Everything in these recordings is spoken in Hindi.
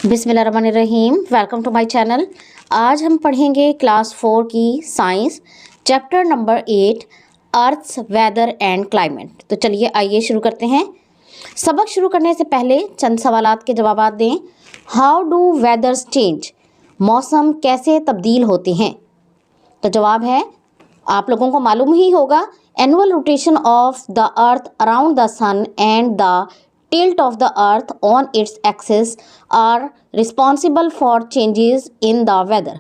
बिस्मिल्लाहिर्रहमानिर्रहीम। Welcome to my channel. आज हम पढ़ेंगे क्लास 4 की science chapter number 8 earth's weather and climate. तो चलिए आइए शुरू करते हैं। सबक शुरू करने से पहले चंद सवालात के जवाब दें। How do वेदर्स change? मौसम कैसे तब्दील होते हैं? तो जवाब है, आप लोगों को मालूम ही होगा, annual rotation of the earth around the sun and the tilt of the earth on its axis are responsible for changes in the weather।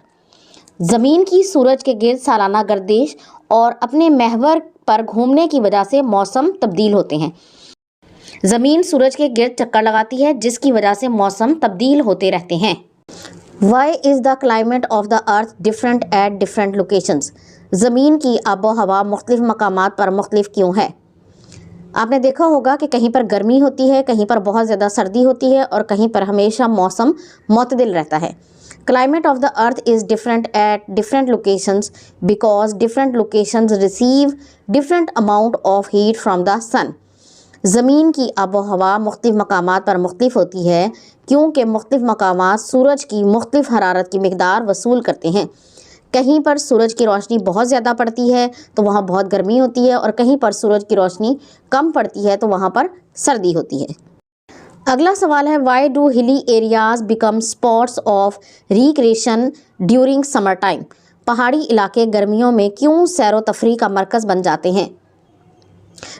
ज़मीन की सूरज के गिर्द सालाना गर्दिश और अपने महवर पर घूमने की वजह से मौसम तब्दील होते हैं। ज़मीन सूरज के गिर्द चक्कर लगाती है, जिसकी वजह से मौसम तब्दील होते रहते हैं। Why is the climate of the earth different at different locations? ज़मीन की आबो हवा मुख्तलिफ मकामात पर मुख्तलिफ क्यों है? आपने देखा होगा कि कहीं पर गर्मी होती है, कहीं पर बहुत ज़्यादा सर्दी होती है और कहीं पर हमेशा मौसम मुतदिल रहता है। Climate of the earth is different at different locations because different locations receive different amount of heat from the sun. ज़मीन की आबो हवा मुख्तलिफ मकामात पर मुख्तलिफ होती है क्योंकि मुख्तलिफ मकामात सूरज की मुख्तलिफ हरारत की मिकदार वसूल करते हैं। कहीं पर सूरज की रोशनी बहुत ज़्यादा पड़ती है तो वहाँ बहुत गर्मी होती है, और कहीं पर सूरज की रोशनी कम पड़ती है तो वहाँ पर सर्दी होती है। अगला सवाल है, why do hilly areas become spots of recreation during summer time? पहाड़ी इलाके गर्मियों में क्यों सैरो तफरी का मरकज़ बन जाते हैं?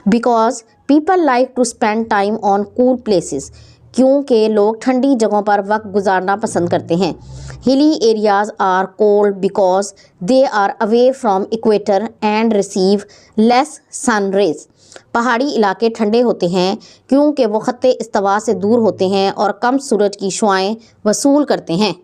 Because people like to spend time on cool places. क्योंकि लोग ठंडी जगहों पर वक्त गुजारना पसंद करते हैं। Hilly areas are cold because they are away from equator and receive less sun rays. पहाड़ी इलाके ठंडे होते हैं क्योंकि वो खत्ते इस्तवा से दूर होते हैं और कम सूरज की शुआएं वसूल करते हैं।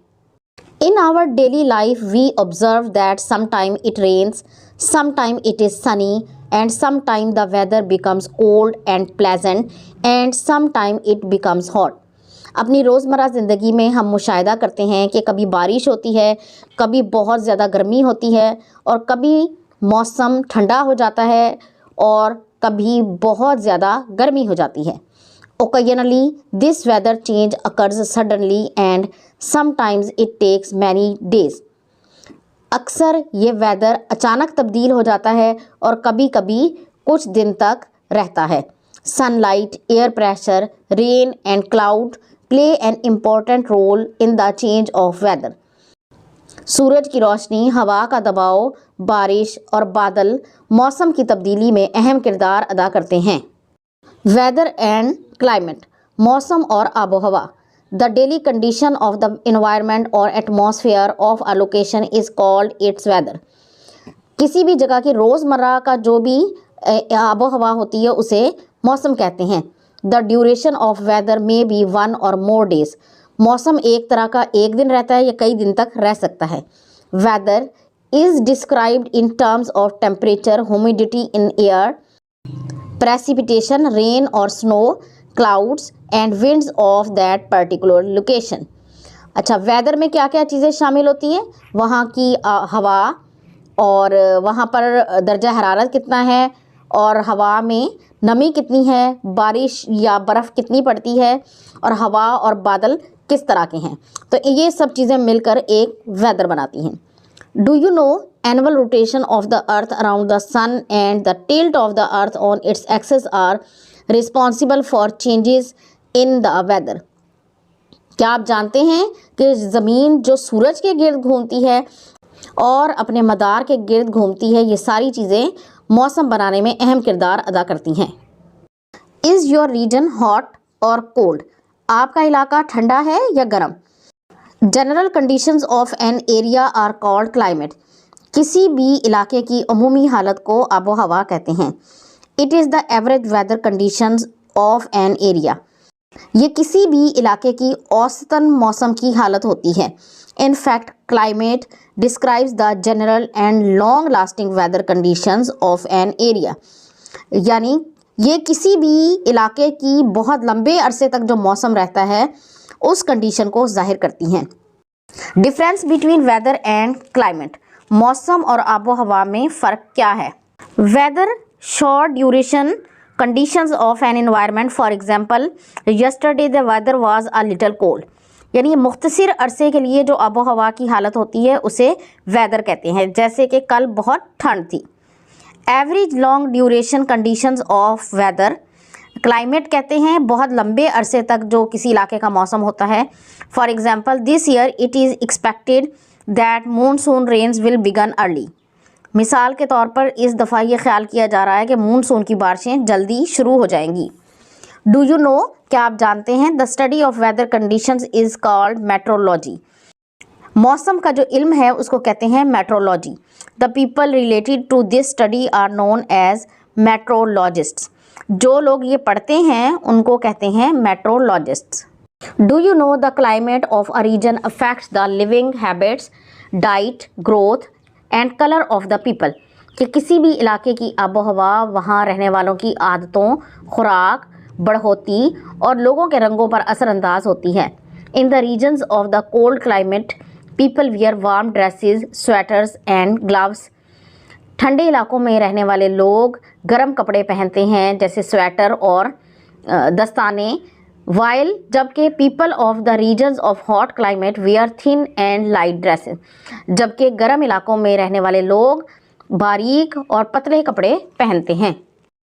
In our daily life, we observe that sometimes it rains, sometimes it is sunny, and sometimes the weather becomes cold and pleasant, and sometimes it becomes hot। अपनी रोज़मर्रा ज़िंदगी में हम मुशाहिदा करते हैं कि कभी बारिश होती है, कभी बहुत ज़्यादा गर्मी होती है, और कभी मौसम ठंडा हो जाता है और कभी बहुत ज़्यादा गर्मी हो जाती है। Occasionally, this weather change occurs suddenly and sometimes it takes many days। अक्सर ये वेदर अचानक तब्दील हो जाता है और कभी कभी कुछ दिन तक रहता है। Sunlight, air pressure, rain and cloud play an important role in the change of weather. सूरज की रोशनी, हवा का दबाव, बारिश और बादल मौसम की तब्दीली में अहम किरदार अदा करते हैं। वेदर एंड क्लाइमेट, मौसम और आबो हवा। The daily condition of the environment और atmosphere of a location is called its weather. किसी भी जगह की रोज़मर्रा का जो भी आबो हवा होती है उसे मौसम कहते हैं। The duration of weather may be 1 और मोर डेज। मौसम एक तरह का एक दिन रहता है या कई दिन तक रह सकता है। Weather is described in terms of temperature, humidity in air, precipitation, rain or snow, clouds and winds of that particular location। अच्छा, वेदर में क्या क्या चीज़ें शामिल होती हैं? वहाँ की हवा, और वहाँ पर दर्जा हरारत कितना है, और हवा में नमी कितनी है, बारिश या बर्फ़ कितनी पड़ती है, और हवा और बादल किस तरह के हैं। तो ये सब चीज़ें मिलकर एक वेदर बनाती हैं। Do you know annual rotation of the earth around the sun and the tilt of the earth on its axis are responsible for changes in the weather? क्या आप जानते हैं कि ज़मीन जो सूरज के गिर्द घूमती है और अपने मदार के गिर्द घूमती है, ये सारी चीज़ें मौसम बनाने में अहम किरदार अदा करती हैं। Is your region hot or cold? आपका इलाका ठंडा है या गर्म? General conditions of an area are called climate. किसी भी इलाके की अमूमी हालत को आबो हवा कहते हैं। It is the average weather conditions of an area. ये किसी भी इलाके की औसतन मौसम की हालत होती है। In fact climate describes the general and long lasting weather conditions of an area. यानी ये किसी भी इलाके की बहुत लंबे अरसे तक जो मौसम रहता है उस कंडीशन को जाहिर करती हैं। Difference between weather and climate, मौसम और आबो हवा में फ़र्क क्या है? Weather short duration conditions of an environment. For example, yesterday the weather was a little cold. यानी मुख्तसर अरसे के लिए जो आबो हवा की हालत होती है उसे वेदर कहते हैं। जैसे कि कल बहुत ठंड थी। Average long duration conditions of weather, climate कहते हैं बहुत लंबे अरसे तक जो किसी इलाके का मौसम होता है। For example this year it is expected that monsoon rains will begin early. मिसाल के तौर पर इस दफ़ा ये ख्याल किया जा रहा है कि मानसून की बारिशें जल्दी शुरू हो जाएंगी। डू यू नो, क्या आप जानते हैं, the study of weather conditions is called meteorology. मौसम का जो इल्म है उसको कहते हैं meteorology. The people related to this study are known as meteorologists. जो लोग ये पढ़ते हैं उनको कहते हैं meteorologists. Do you know the climate of a region affects the living habits, diet, growth and colour of the people. कि किसी भी इलाके की आबो हवा वहाँ रहने वालों की आदतों, खुराक, बढ़ोती और लोगों के रंगों पर असरअंदाज होती है। In the regions of the cold climate people wear warm dresses, sweaters and gloves. ठंडे इलाकों में रहने वाले लोग गर्म कपड़े पहनते हैं जैसे स्वेटर और दस्ताने। वाइल जबकि people of the regions of hot climate wear thin and light dresses. जबकि गर्म इलाकों में रहने वाले लोग बारीक और पतले कपड़े पहनते हैं।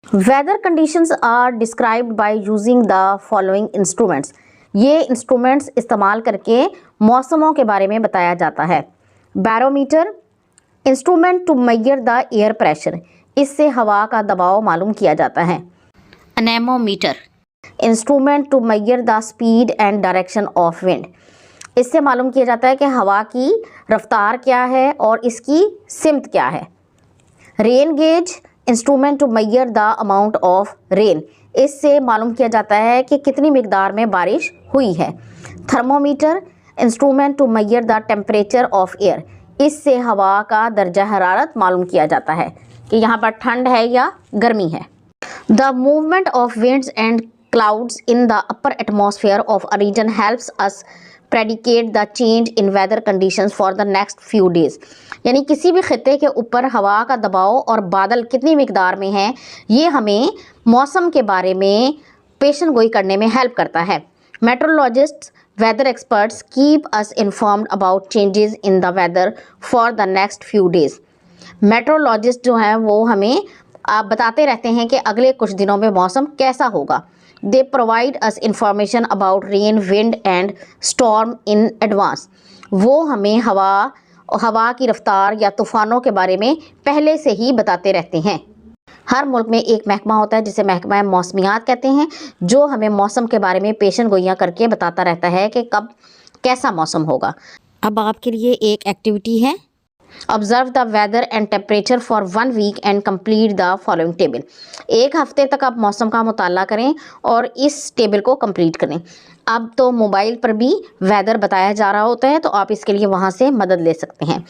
Weather conditions are described by using the following instruments. ये इंस्ट्रूमेंट्स इस्तेमाल करके मौसमों के बारे में बताया जाता है। Barometer, instrument to measure the air pressure, इससे हवा का दबाव मालूम किया जाता है। Anemometer, instrument to measure the speed and direction of wind, इससे मालूम किया जाता है कि हवा की रफ्तार क्या है और इसकी सिमत क्या है। Rain gauge, instrument to measure the amount of rain, इससे मालूम किया जाता है कि कितनी मिकदार में बारिश हुई है। Thermometer, instrument to measure the temperature of air, इससे हवा का दर्जा हरारत मालूम किया जाता है कि यहाँ पर ठंड है या गर्मी है। The movement of winds and clouds in the upper atmosphere of a region helps us predicate the change in weather conditions for the next few days. यानी किसी भी खित्ते के ऊपर हवा का दबाव और बादल कितनी मिकदार में हैं, ये हमें मौसम के बारे में पेशन गोई करने में हेल्प करता है। Meteorologists, weather experts keep us informed about changes in the weather for the next few days. Meteorologist जो हैं वो हमें बताते रहते हैं कि अगले कुछ दिनों में मौसम कैसा होगा। They provide us information about rain, wind and storm in advance. वो हमें हवा की रफ्तार या तूफ़ानों के बारे में पहले से ही बताते रहते हैं। हर मुल्क में एक महकमा होता है जिसे महकमा मौसमियात कहते हैं, जो हमें मौसम के बारे में पेशन गोइयाँ करके बताता रहता है कि कब कैसा मौसम होगा। अब आपके लिए एक एक्टिविटी है, observe the weather and temperature for 1 week and complete the following table. एक हफ्ते तक आप मौसम का मुताला करें और इस टेबल को कंप्लीट करें। अब तो मोबाइल पर भी वेदर बताया जा रहा होता है, तो आप इसके लिए वहाँ से मदद ले सकते हैं।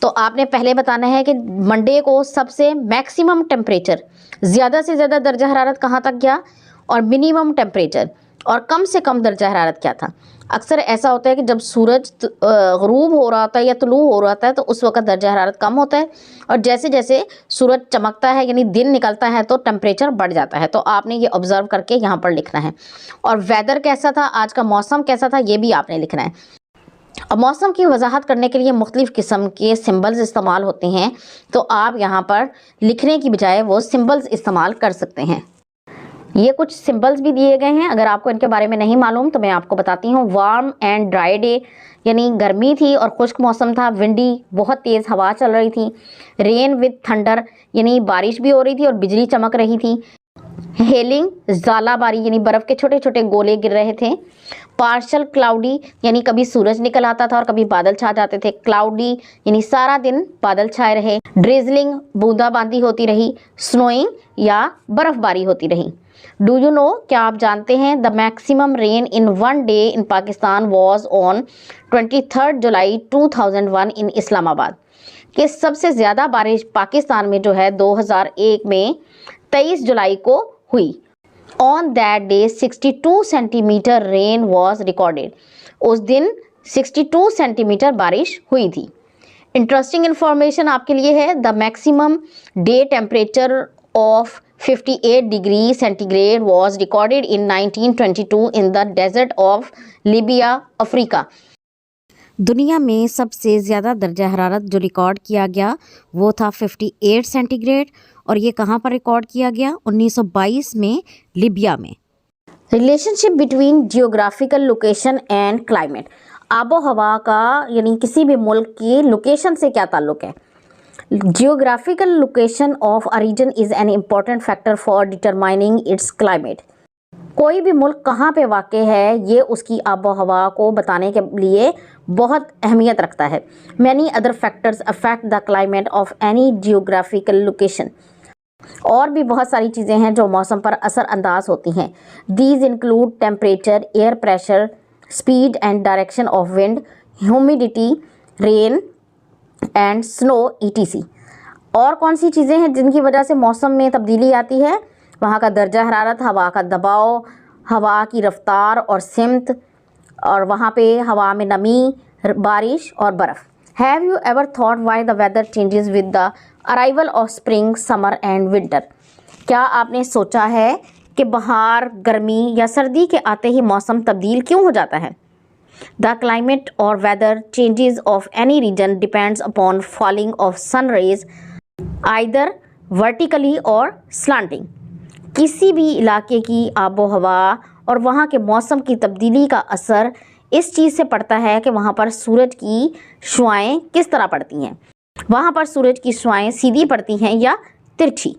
तो आपने पहले बताना है कि मंडे को सबसे मैक्सिमम टेम्परेचर, ज़्यादा से ज़्यादा दर्जा हरारत कहाँ तक गया, और मिनिमम टेम्परेचर और कम से कम दर्जा हरारत क्या था। अक्सर ऐसा होता है कि जब सूरज ग़रूब हो रहा होता है या तुलू हो रहा होता है तो उस वक्त दर्जा हरारत कम होता है, और जैसे जैसे सूरज चमकता है यानी दिन निकलता है तो टेम्परेचर बढ़ जाता है। तो आपने ये ऑब्ज़र्व करके यहाँ पर लिखना है। और वेदर कैसा था, आज का मौसम कैसा था, ये भी आपने लिखना है। अब मौसम की वजाहत करने के लिए मुख्तलिफ़ किस्म के सिम्बल्स इस्तेमाल होते हैं, तो आप यहाँ पर लिखने की बजाय वो सिम्बल्स इस्तेमाल कर सकते हैं। ये कुछ सिंबल्स भी दिए गए हैं, अगर आपको इनके बारे में नहीं मालूम तो मैं आपको बताती हूँ। वार्म एंड ड्राई डे, यानी गर्मी थी और खुश्क मौसम था। विंडी, बहुत तेज़ हवा चल रही थी। रेन विद थंडर, यानी बारिश भी हो रही थी और बिजली चमक रही थी। हेलिंग, ज़ालाबारी, यानी बर्फ़ के छोटे छोटे गोले गिर रहे थे। पार्शल क्लाउडी, यानी कभी सूरज निकल आता था और कभी बादल छा जाते थे। क्लाउडी यानी सारा दिन बादल छाए रहे। ड्रिजलिंग, बूंदाबांदी होती रही। स्नोइंग या बर्फ़बारी होती रही। डू यू नो, क्या आप जानते हैं, the maximum rain in 1 day in Pakistan was on 23 जुलाई 2001 इन इस्लामाबाद। कि सबसे ज़्यादा बारिश पाकिस्तान में जो है 2001 में 23 जुलाई को हुई। On that day 62 centimetre rain was recorded. उस दिन 62 सेंटीमीटर बारिश हुई थी। इंटरेस्टिंग इन्फॉर्मेशन आपके लिए है, the maximum day temperature of 58 degree centigrade was recorded in 1922 in the desert of Libya, Africa. दुनिया में सबसे ज़्यादा दर्जा हरारत जो रिकॉर्ड किया गया वो था 58 सेंटीग्रेड, और ये कहाँ पर रिकॉर्ड किया गया? 1922 में लिबिया में। Relationship between geographical location and climate, आबो हवा का यानी किसी भी मुल्क की लोकेशन से क्या ताल्लुक़ है? Geographical location of a region is an important factor for determining its climate. कोई भी मुल्क कहाँ पे वाक़ है ये उसकी आबो हवा को बताने के लिए बहुत अहमियत रखता है। Many other factors affect the climate of any geographical location, और भी बहुत सारी चीज़ें हैं जो मौसम पर असरअंदाज होती हैं। These include temperature, air pressure, speed and direction of wind, humidity, rain and snow ETC। और कौन सी चीज़ें हैं जिनकी वजह से मौसम में तब्दीली आती है? वहाँ का दर्जा हरारत, हवा का दबाव, हवा की रफ्तार और सिमत, और वहाँ पे हवा में नमी, बारिश और बर्फ़। Have you ever thought why the weather changes with the arrival of spring, summer and winter? क्या आपने सोचा है कि बहार, गर्मी या सर्दी के आते ही मौसम तब्दील क्यों हो जाता है? The climate or weather changes of any region depends upon falling of sun rays either vertically or slanting। किसी भी इलाके की आबो हवा और वहाँ के मौसम की तब्दीली का असर इस चीज़ से पड़ता है कि वहाँ पर सूरज की शुआएं किस तरह पड़ती हैं। वहाँ पर सूरज की शुआएं सीधी पड़ती हैं या तिरछी।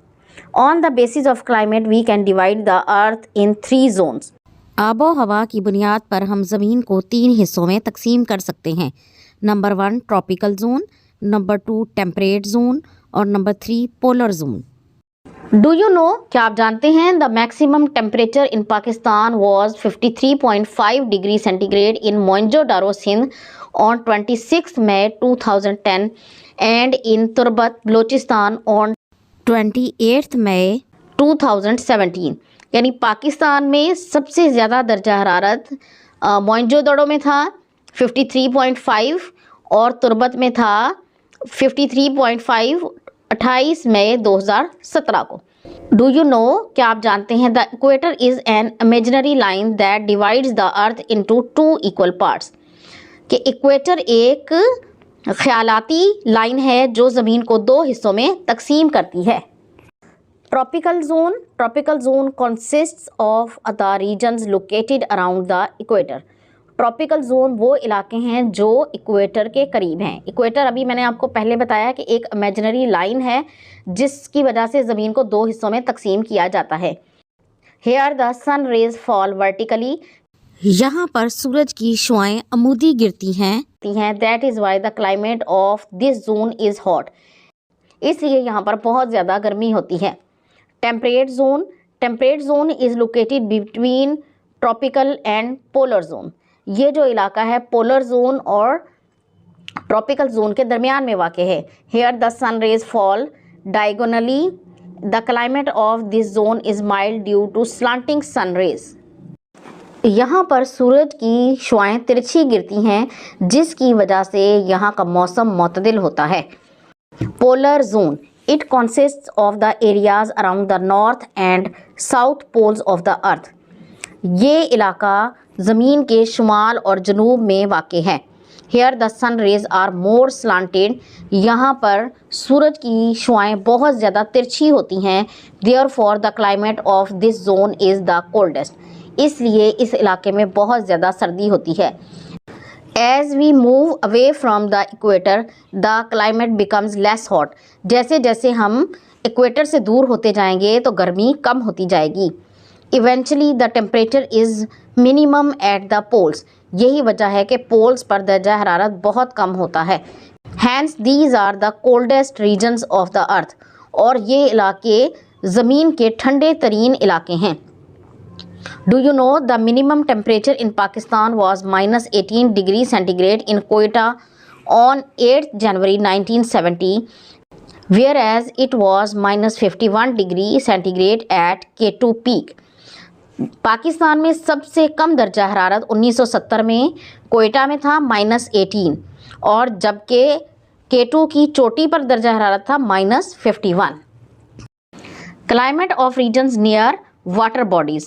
On the basis of climate we can divide the earth in 3 zones। आबो हवा की बुनियाद पर हम ज़मीन को 3 हिस्सों में तकसीम कर सकते हैं। Number 1 tropical zone, number 2 temperate zone और number 3 polar zone. Do you know, क्या आप जानते हैं the maximum temperature in Pakistan was 53.5 degree centigrade in Mohenjo-daro Sindh on 26 May 2010 and in Turbat Balochistan on 28 May 2017। यानी पाकिस्तान में सबसे ज़्यादा दर्जा हरारत मोइंजोदारो में था 53.5 और तुर्बत में था 53.5 28 मई 2017 को। डू यू नो, क्या आप जानते हैं the equator is an imaginary line that divides the earth into 2 equal parts. कि इक्वेटर एक ख्यालाती लाइन है जो ज़मीन को 2 हिस्सों में तकसीम करती है। Tropical zone consists of the regions located around the equator। Tropical zone वो इलाके हैं जो इक्वेटर के करीब हैं। इक्वेटर अभी मैंने आपको पहले बताया कि एक इमेजिनरी लाइन है जिसकी वजह से ज़मीन को 2 हिस्सों में तकसीम किया जाता है। Here the sun rays fall vertically। यहाँ पर सूरज की शुआएं अमूदी गिरती हैं। That is why the climate of this zone is hot। इसलिए यहाँ पर बहुत ज़्यादा गर्मी होती है। Temperate zone is located between tropical and polar zone. ये जो इलाका है पोलर जोन और ट्रॉपिकल जोन के दरमियान में वाक़ है। Here the sun rays fall diagonally. The climate of this zone is mild due to slanting sun rays. यहाँ पर सूरज की शुआएं तिरछी गिरती हैं जिसकी वजह से यहाँ का मौसम मुतदिल होता है। Polar zone, it consists of the areas around the north and south poles of the earth। ये इलाका ज़मीन के शुमाल और जनूब में वाक़ है। Here the sun rays are more slanted। यहाँ पर सूरज की शुआएं बहुत ज़्यादा तिरछी होती हैं। Therefore the climate of this zone is the coldest। इसलिए इस इलाके में बहुत ज़्यादा सर्दी होती है। As we move away from the equator, the climate becomes less hot। जैसे जैसे हम इक्वेटर से दूर होते जाएंगे तो गर्मी कम होती जाएगी। Eventually the temperature is minimum at the poles। यही वजह है कि पोल्स पर दर्जा हरारत बहुत कम होता है। Hence these are the coldest regions of the earth। और ये इलाके ज़मीन के ठंडे तरीन इलाके हैं। Do you know the minimum temperature in Pakistan was -18 degree centigrade in Quetta on 8th January 1970, whereas it was -51 degree centigrade at K2 peak। Pakistan में सबसे कम दर्जा हरारत 1970 में कोयटा में था -18, और जबकि K2 की चोटी पर दर्जा हरारत था -51। Climate of regions near water bodies,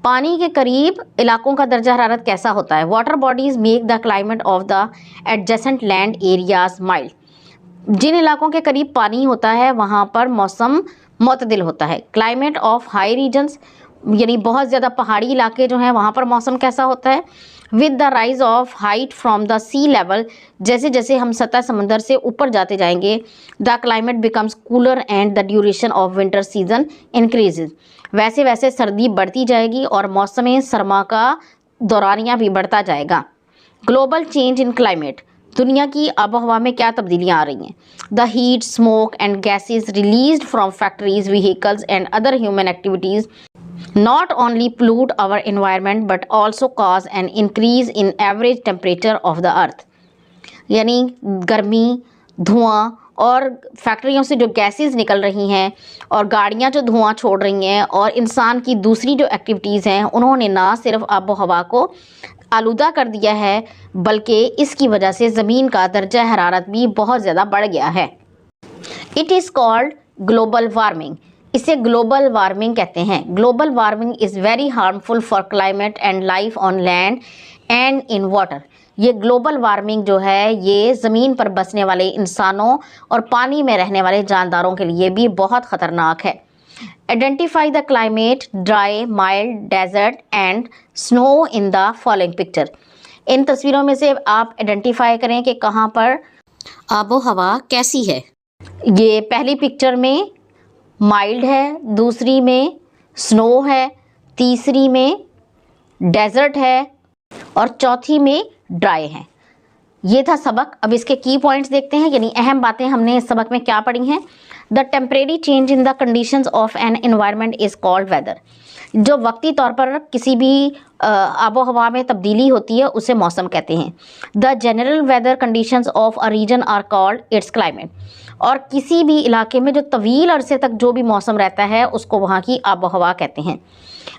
पानी के करीब इलाकों का दर्जा हरारत कैसा होता है? Water bodies make the climate of the adjacent land areas mild, जिन इलाकों के करीब पानी होता है वहाँ पर मौसम मुतदिल होता है। क्लाइमेट ऑफ हाई रीजन्स, यानी बहुत ज़्यादा पहाड़ी इलाके जो हैं वहाँ पर मौसम कैसा होता है? With the rise of height from the sea level, जैसे जैसे हम सतह समंदर से ऊपर जाते जाएंगे, the climate becomes cooler and the duration of winter season increases, वैसे वैसे सर्दी बढ़ती जाएगी और मौसम सरमा का दौरानिया भी बढ़ता जाएगा। ग्लोबल चेंज इन क्लाइमेट, दुनिया की आबो हवा में क्या तब्दीलियाँ आ रही हैं? The heat, smoke and gases released from factories, vehicles and other human activities not only pollute our environment but also cause an increase in average temperature of the earth, यानी गर्मी, धुआं और फैक्ट्रियों से जो गैसेस निकल रही हैं और गाड़ियां जो धुआं छोड़ रही हैं और इंसान की दूसरी जो एक्टिविटीज़ हैं, उन्होंने ना सिर्फ आबो हवा को आलूदा कर दिया है बल्कि इसकी वजह से ज़मीन का दर्जा हरारत भी बहुत ज़्यादा बढ़ गया है। It is called global warming, इसे ग्लोबल वार्मिंग कहते हैं। Global warming is very harmful for climate and life on land and in water, ये ग्लोबल वार्मिंग जो है ये ज़मीन पर बसने वाले इंसानों और पानी में रहने वाले जानदारों के लिए भी बहुत ख़तरनाक है। Identify the climate, dry, mild, desert and snow in the following picture, इन तस्वीरों में से आप आइडेंटिफाई करें कि कहाँ पर आबो हवा कैसी है। ये पहली पिक्चर में माइल्ड है, दूसरी में स्नो है, तीसरी में डेजर्ट है और चौथी में ड्राई है। ये था सबक। अब इसके की पॉइंट्स देखते हैं, यानी अहम बातें हमने इस सबक में क्या पढ़ी हैं। The temporary change in the conditions of an environment is called weather, जो वक्ती तौर पर किसी भी आबो हवा में तब्दीली होती है उसे मौसम कहते हैं। The general weather conditions of a region are called its climate, और किसी भी इलाके में जो तवील अरसे तक जो भी मौसम रहता है उसको वहाँ की आबो हवा कहते हैं।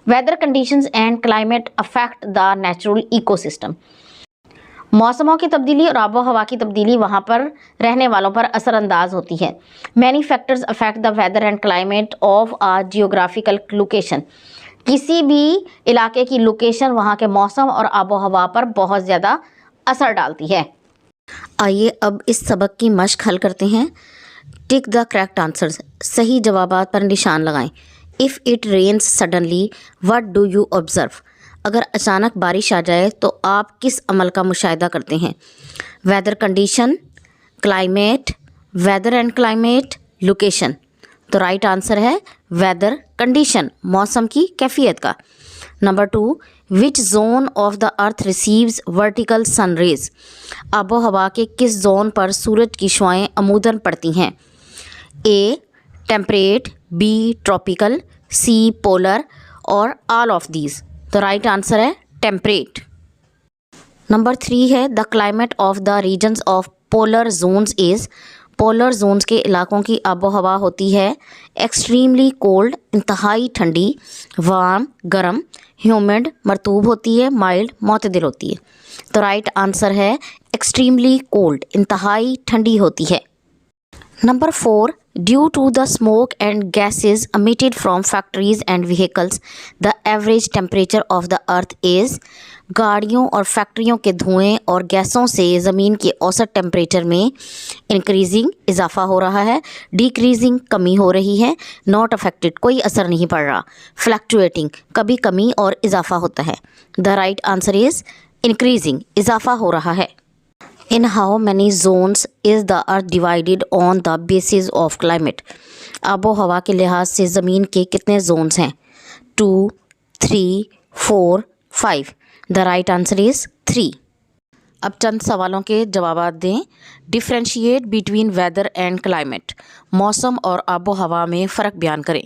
Weather conditions and climate affect the natural ecosystem, मौसमों की तब्दीली और आबो हवा की तब्दीली वहाँ पर रहने वालों पर असरअंदाज होती है। Many factors affect the weather and climate of a geographical location, किसी भी इलाके की लोकेशन वहाँ के मौसम और आबो हवा पर बहुत ज़्यादा असर डालती है। आइए अब इस सबक की मश्क हल करते हैं। टिक द करेक्ट आंसर्स, सही जवाबात पर निशान लगाएं। If it rains suddenly what do you observe, अगर अचानक बारिश आ जाए तो आप किस अमल का मुशाहिदा करते हैं? Weather condition, climate, weather and climate, location. तो राइट आंसर है वेदर कंडीशन, मौसम की कैफियत का। Number 2, which zone of the earth receives vertical sun rays, आबो हवा के किस जोन पर सूरज की शुआएं अमूदन पड़ती हैं? A temperate, B tropical, C polar और ऑल ऑफ दीज। तो राइट आंसर है टेम्परेट। नंबर 3 है the climate of the regions of polar zones is, polar zones के इलाकों की आबो हवा होती है एक्सट्रीमली कोल्ड, इंतहाई ठंडी, वार्म गर्म, ह्यूमिड मरतूब होती है, माइल्ड मोतदिल होती है। तो राइट आंसर है एक्सट्रीमली कोल्ड, इंतहाई ठंडी होती है। Number 4, due to the smoke and gases emitted from factories and vehicles the average temperature of the earth is, गाड़ियों और फैक्ट्रियों के धुएं और गैसों से ज़मीन के औसत टेम्परेचर में इंक्रीजिंग इजाफा हो रहा है, डिक्रीजिंग कमी हो रही है, नॉट अफेक्टेड कोई असर नहीं पड़ रहा, फ्लक्चुएटिंग कभी कमी और इजाफा होता है। The right answer is increasing, इजाफा हो रहा है। In how many zones is the earth divided on the basis of climate, आबो हवा के लिहाज से ज़मीन के कितने जोन्स हैं? 2, 3, 4, 5। The right answer is 3। अब चंद सवालों के जवाब दें। Differentiate between weather and climate, मौसम और आबो हवा में फ़र्क बयान करें।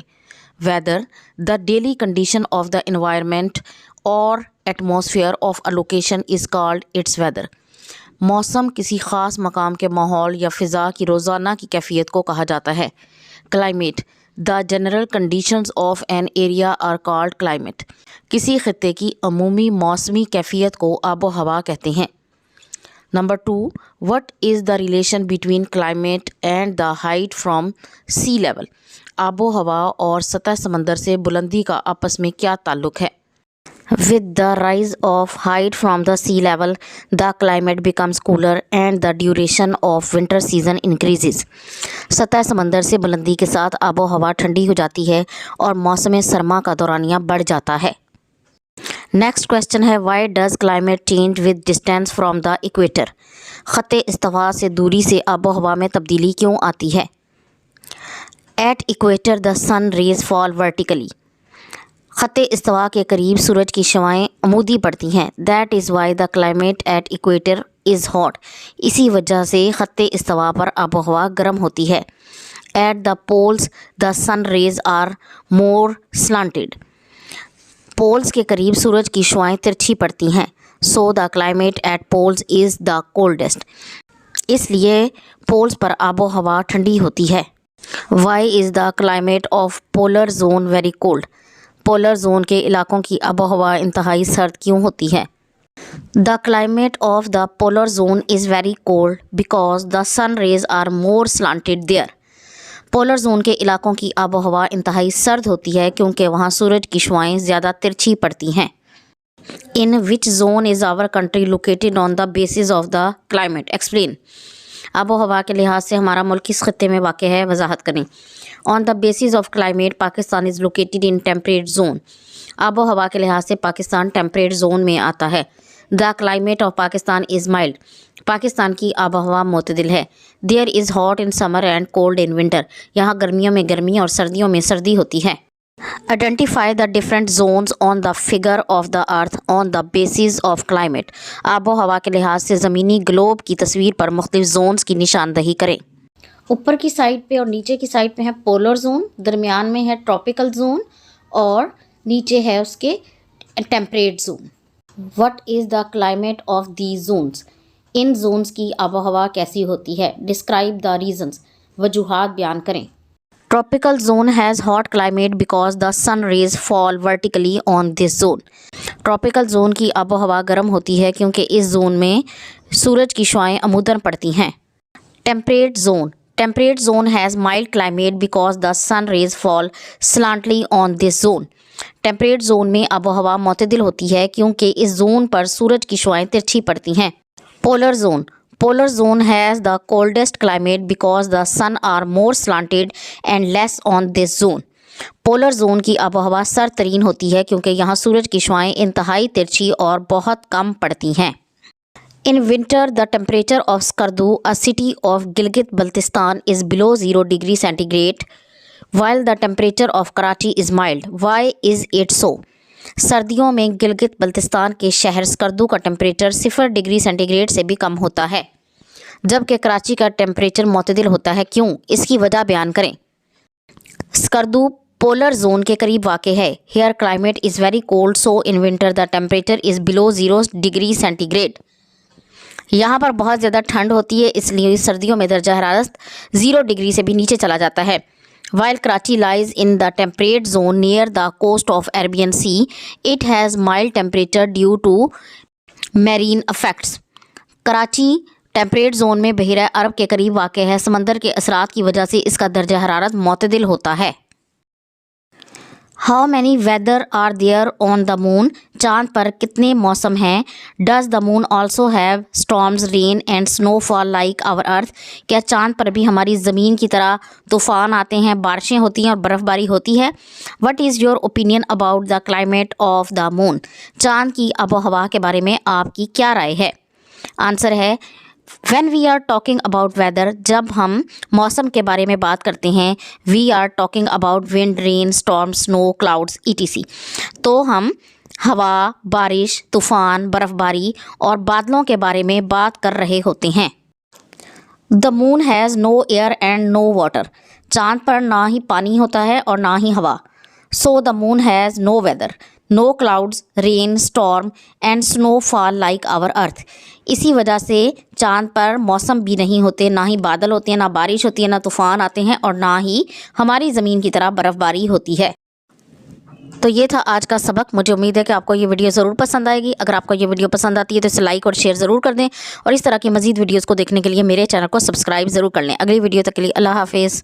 Weather, the daily condition of the environment और atmosphere of a location is called its weather, मौसम किसी ख़ास मकाम के माहौल या फ़िज़ा की रोज़ाना की कैफियत को कहा जाता है। Climate, the general conditions of an area are called climate, किसी खित्ते की अमूमी मौसमी कैफियत को आबो हवा कहते हैं। Number 2, what is the relation between climate and the height from sea level, आबो हवा और सतह समंदर से बुलंदी का आपस में क्या ताल्लुक है? With the rise of height from the sea level, the climate becomes cooler and the duration of winter season increases. सतह समंदर से बुलंदी के साथ आबो हवा ठंडी हो जाती है और मौसम सरमा का दौरानिया बढ़ जाता है। नेक्स्ट क्वेश्चन है, why does climate change with distance from the equator? ख़त्ते इस्तिवा से दूरी से आबो हवा में तब्दीली क्यों आती है? At equator the sun rays fall vertically. ख़त्ते इस्तिवा के करीब सूरज की शवाएँ अमूदी पड़ती हैं। That is why the climate at equator is hot. इसी वजह से ख़त्ते इस्तिवा पर आबो हवा गर्म होती है। At the poles the sun rays are more slanted. Poles के करीब सूरज की शुआएं तिरछी पड़ती हैं। So the climate at poles is the coldest. इसलिए पोल्स पर आबो हवा ठंडी होती है। Why is the climate of polar zone very cold? Polar zone के इलाकों की आबो हवा इंतहाई सर्द क्यों होती है? The climate of the polar zone is very cold because the sun rays are more slanted there. Polar zone के इलाकों की आबो हवा इंतहाई सर्द होती है क्योंकि वहाँ सूरज की शुआएं ज़्यादा तिरछी पड़ती हैं। In which zone is our country located on the basis of the climate? Explain. आबो हवा के लिहाज से हमारा मुल्क किस खत्ते में वाक़ है, वजाहत करें। On the basis of climate Pakistan is located in temperate zone. आबो हवा के लिहाज से पाकिस्तान टेम्परेट जोन में आता है। The climate of Pakistan is mild. Pakistan की आबो हवा मोतदिल है। There is hot in summer and cold in winter. यहाँ गर्मियों में गर्मी और सर्दियों में सर्दी होती है। Identify the different zones on the figure of the earth on the basis of climate. आबो हवा के लिहाज से ज़मीनी ग्लोब की तस्वीर पर मुख्तलिफ जोन्स की निशानदही करें। ऊपर की साइड पे और नीचे की साइड पे है पोलर जोन, दरमियान में है ट्रॉपिकल जोन और नीचे है उसके temperate zone. What is the climate of these zones? इन जोन्स की आबो हवा कैसी होती है? Describe the reasons. वजूहात बयान करें। Tropical zone has hot climate because the sun rays fall vertically on this zone. Tropical zone की आबो हवा गर्म होती है क्योंकि इस जोन में सूरज की शुआएं अमूदन पड़ती हैं। Temperate zone. Temperate zone has mild climate because the sun rays fall slantly on this zone. Temperate zone में आबो हवा मोतदिल होती है क्योंकि इस जोन पर सूरज की शुआएं तिरछी पड़ती हैं। Polar zone. Polar zone has the coldest climate because the sun are more slanted and less on this zone. Polar zone की आबो हवा सर्द तरीन होती है क्योंकि यहाँ सूरज की शुआएं इंतहाई तिरछी और बहुत कम पड़ती हैं। इन winter the temperature of Skardu a city of Gilgit Baltistan is below 0 degree centigrade while the temperature of Karachi is mild. Why is it so? सर्दियों में गिलगित बल्तिस्तान के शहर स्कर्दू का टेम्परेचर 0 डिग्री सेंटीग्रेड से भी कम होता है जबकि कराची का टेम्परेचर मोतदिल होता है। क्यों? इसकी वजह बयान करें। स्कर्दू पोलर जोन के करीब वाक़े है। Here climate is very cold so in winter the temperature is below 0 degree centigrade. यहाँ पर बहुत ज़्यादा ठंड होती है इसलिए सर्दियों में दर्जा हरारत 0 डिग्री से भी नीचे चला जाता है। While Karachi lies in the temperate zone near the coast of Arabian Sea, it has mild temperature due to marine effects. Karachi temperate zone में बहिरा अरब के करीब वाक़ है। समंदर के असरात की वजह से इसका दर्जा हरारत मोतदिल होता है। How many weather are there on the moon? चाँद पर कितने मौसम हैं? Does the moon also have storms rain and snowfall like our earth? क्या चाँद पर भी हमारी ज़मीन की तरह तूफ़ान आते हैं, बारिशें होती हैं और बर्फ़बारी होती है? What is your opinion about the climate of the moon? चाँद की आबो हवा के बारे में आपकी क्या राय है? आंसर है When we are talking about weather, जब हम मौसम के बारे में बात करते हैं, we are talking about wind, rain, storm, snow, clouds, etc. तो हम हवा, बारिश, तूफ़ान, बर्फ़बारी और बादलों के बारे में बात कर रहे होते हैं। The moon has no air and no water. चाँद पर ना ही पानी होता है और ना ही हवा। So the moon has no weather. No clouds, rain, storm and snowfall like our earth. इसी वजह से चाँद पर मौसम भी नहीं होते, ना ही बादल होते हैं, ना बारिश होती है, ना तूफ़ान आते हैं और ना ही हमारी ज़मीन की तरह बर्फ़बारी होती है। तो ये था आज का सबक। मुझे उम्मीद है कि आपको ये वीडियो ज़रूर पसंद आएगी। अगर आपको ये वीडियो पसंद आती है तो इसे लाइक और शेयर ज़रूर कर दें और इस तरह की मज़ीद वीडियोज़ को देखने के लिए मेरे चैनल को सब्सक्राइब ज़रूर कर लें। अगली वीडियो तक के लिए अल्लाह हाफ़िज़।